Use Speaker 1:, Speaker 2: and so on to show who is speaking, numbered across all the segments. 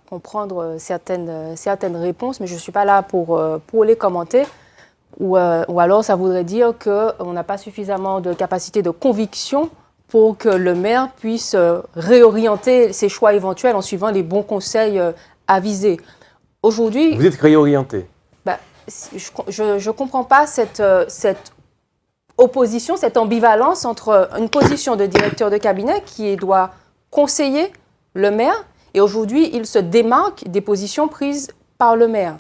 Speaker 1: comprendre certaines réponses, mais je ne suis pas là pour les commenter. Ou alors, ça voudrait dire qu'on n'a pas suffisamment de capacité de conviction pour que le maire puisse réorienter ses choix éventuels en suivant les bons conseils avisés. Aujourd'hui,
Speaker 2: vous êtes réorienté.
Speaker 1: Je ne comprends pas cette opposition, cette ambivalence entre une position de directeur de cabinet qui doit conseiller le maire et aujourd'hui, il se démarque des positions prises par le maire.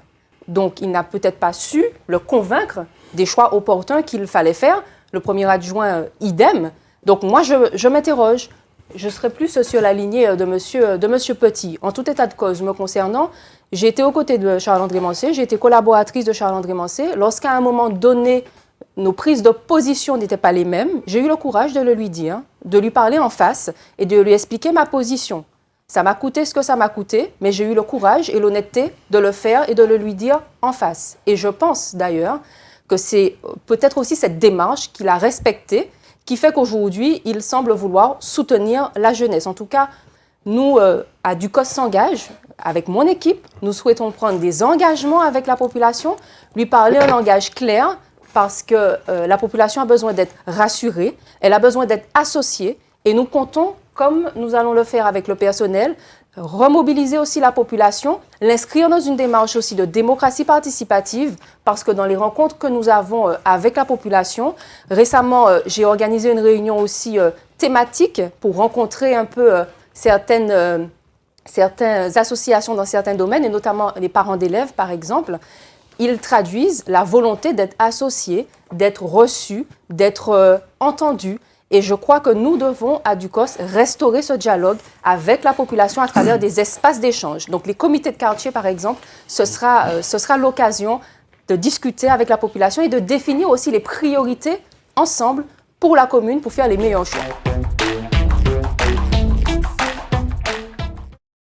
Speaker 1: Donc, il n'a peut-être pas su le convaincre des choix opportuns qu'il fallait faire. Le premier adjoint, idem. Donc, moi, je m'interroge. Je serai plus sur la lignée de monsieur Petit. En tout état de cause me concernant, j'ai été aux côtés de Charles-André Mancé, j'ai été collaboratrice de Charles-André Mancé. Lorsqu'à un moment donné, nos prises de position n'étaient pas les mêmes, j'ai eu le courage de le lui dire, de lui parler en face et de lui expliquer ma position. Ça m'a coûté ce que ça m'a coûté, mais j'ai eu le courage et l'honnêteté de le faire et de le lui dire en face. Et je pense d'ailleurs que c'est peut-être aussi cette démarche qu'il a respectée qui fait qu'aujourd'hui, il semble vouloir soutenir la jeunesse. En tout cas, nous, à Ducos s'engage, avec mon équipe, nous souhaitons prendre des engagements avec la population, lui parler un langage clair, parce que la population a besoin d'être rassurée, elle a besoin d'être associée, et nous comptons, comme nous allons le faire avec le personnel, remobiliser aussi la population, l'inscrire dans une démarche aussi de démocratie participative, parce que dans les rencontres que nous avons avec la population, récemment, j'ai organisé une réunion aussi thématique pour rencontrer un peu certaines associations dans certains domaines, et notamment les parents d'élèves, par exemple. Ils traduisent la volonté d'être associés, d'être reçus, d'être entendus. Et je crois que nous devons, à Ducos, restaurer ce dialogue avec la population à travers des espaces d'échange. Donc, les comités de quartier, par exemple, ce sera l'occasion de discuter avec la population et de définir aussi les priorités ensemble pour la commune, pour faire les meilleurs choix.